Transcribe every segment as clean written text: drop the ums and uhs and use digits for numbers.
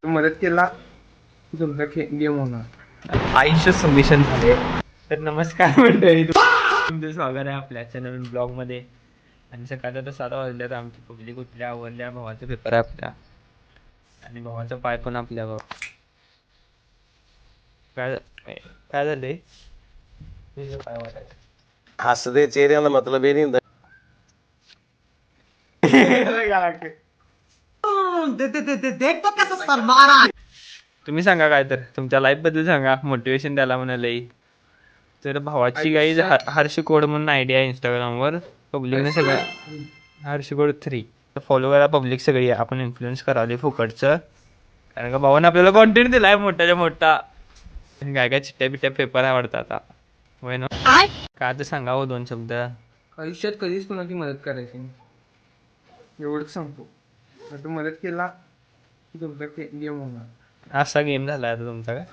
मदत केला तुमचा गेम होणार. आयुष्य सबमिशन झाले. तर नमस्कार मंडळी, तुमचं स्वागत आहे आपल्या नवीन ब्लॉग मध्ये. आणि सकाळचा तर 7 वाजल्या तर आमची पब्लिक उठल्या, आवरल्या. भावाचा पेपर आहे आपल्या आणि भावाचा पाय पण आपल्यावर. काय काय झालंय काय वाटायचं. हसदे चेहऱ्याला मतलब ही नहीं. तुम्ही सांगा काय तर तुमच्या लाईफ बद्दल सांगा, मोटिवेशन द्यायला म्हणाले. तर भावाची गाई हर्षकोड म्हणून आयडिया आहे इंस्टाग्रामवर. पब्लिकने सगळं हर्षकोड 3 फॉलो करा. पब्लिक सगळी आहे, आपण इन्फ्लुएन्स करावले फुकटचं. कारण का भावाने आपल्याला कॉन्टेंट दिलाय मोठ्याच्या मोठा. काय काय चिट्ट्या बिट्ट्या पेपर आवडतात आता होय ना. काय तर सांगावं 2 शब्द. आयुष्यात कधीच कोणाची मदत करायची नाही, एवढंच सांगतो. तू मदत केला तुमचा गेम होणार. असा गेम झाला आता तुमचा काय.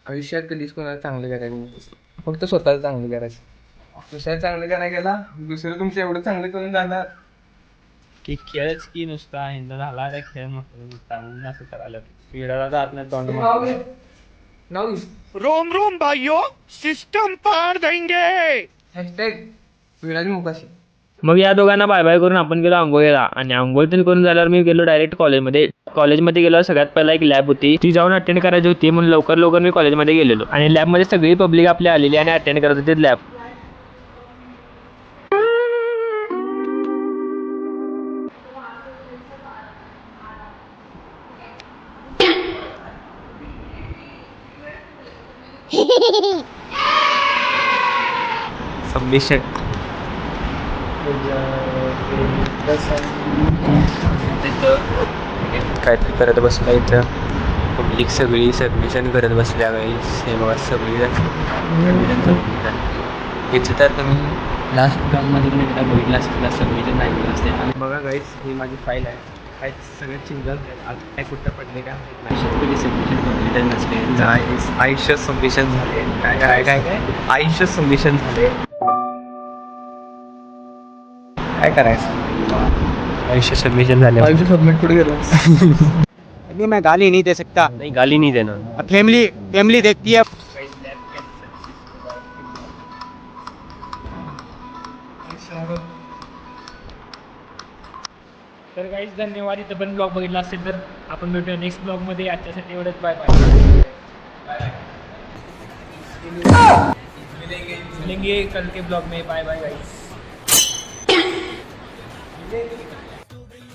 आयुष्यात कधीच कोणाला चांगलं करायचं नाही, फक्त स्वतःला चांगलं करायचं. दुसऱ्या चांगलं करायला गेला, दुसरं तुमचं एवढं चांगलं करून जाणार की खेळच की नुसता हिंदा झाला त्या खेळ नुसता असं करायला पिढाला जात नाही तोंड. रोम रोम भाइयों, सिस्टम पार देंगे. विराज मुकाशी. मग या दोघांना बाय बाय करून आपण गेलो आंघोळीला. आणि आंघोळ तरी करून झाल्यावर मी गेलो डायरेक्ट कॉलेजमध्ये गेलो. सगळ्यात पहिला एक लॅब होती, ती जाऊन अटेंड करायची होती म्हणून लवकर मी कॉलेजमध्ये गेलेलो. आणि लॅबमध्ये सगळी पब्लिक आपली आलेली आणि अटेंड करत होती लॅब. सबमिशन काहीतरी करत बसला इथं. पब्लिक सगळी सबमिशन करत बसल्या काही सेवा सगळी इथं. तर तुम्ही लास्ट ब्लॉगमध्ये पण एकदा बघितलं असतील सबमिशन नाही असते. आणि बघा गाईस, ही माझी फाईल आहे. काय सगळं चिंगल काय कुठं पडले काय नाही. सबमिशन कम्प्लीट नसते. आयुष्य सबमिशन झाले. काय काय काय काय आयुष्य सबमिशन झाले. काय करायचं. आयुष्य सबमिशन झाले. आयुष्य सबमिट कुठे गेलं. मैं गाली नहीं दे सकता. नाही गाली नाही देणार. फैमिली देखती है. तर काहीच धन्यवाद. इथं पण ब्लॉग बघितला असेल तर आपण भेटूया नेक्स्ट ब्लॉगमध्ये. आजच्यासाठी एवढंच. Bye bye. मिलेंगे कल के ब्लॉग में. Bye bye guys.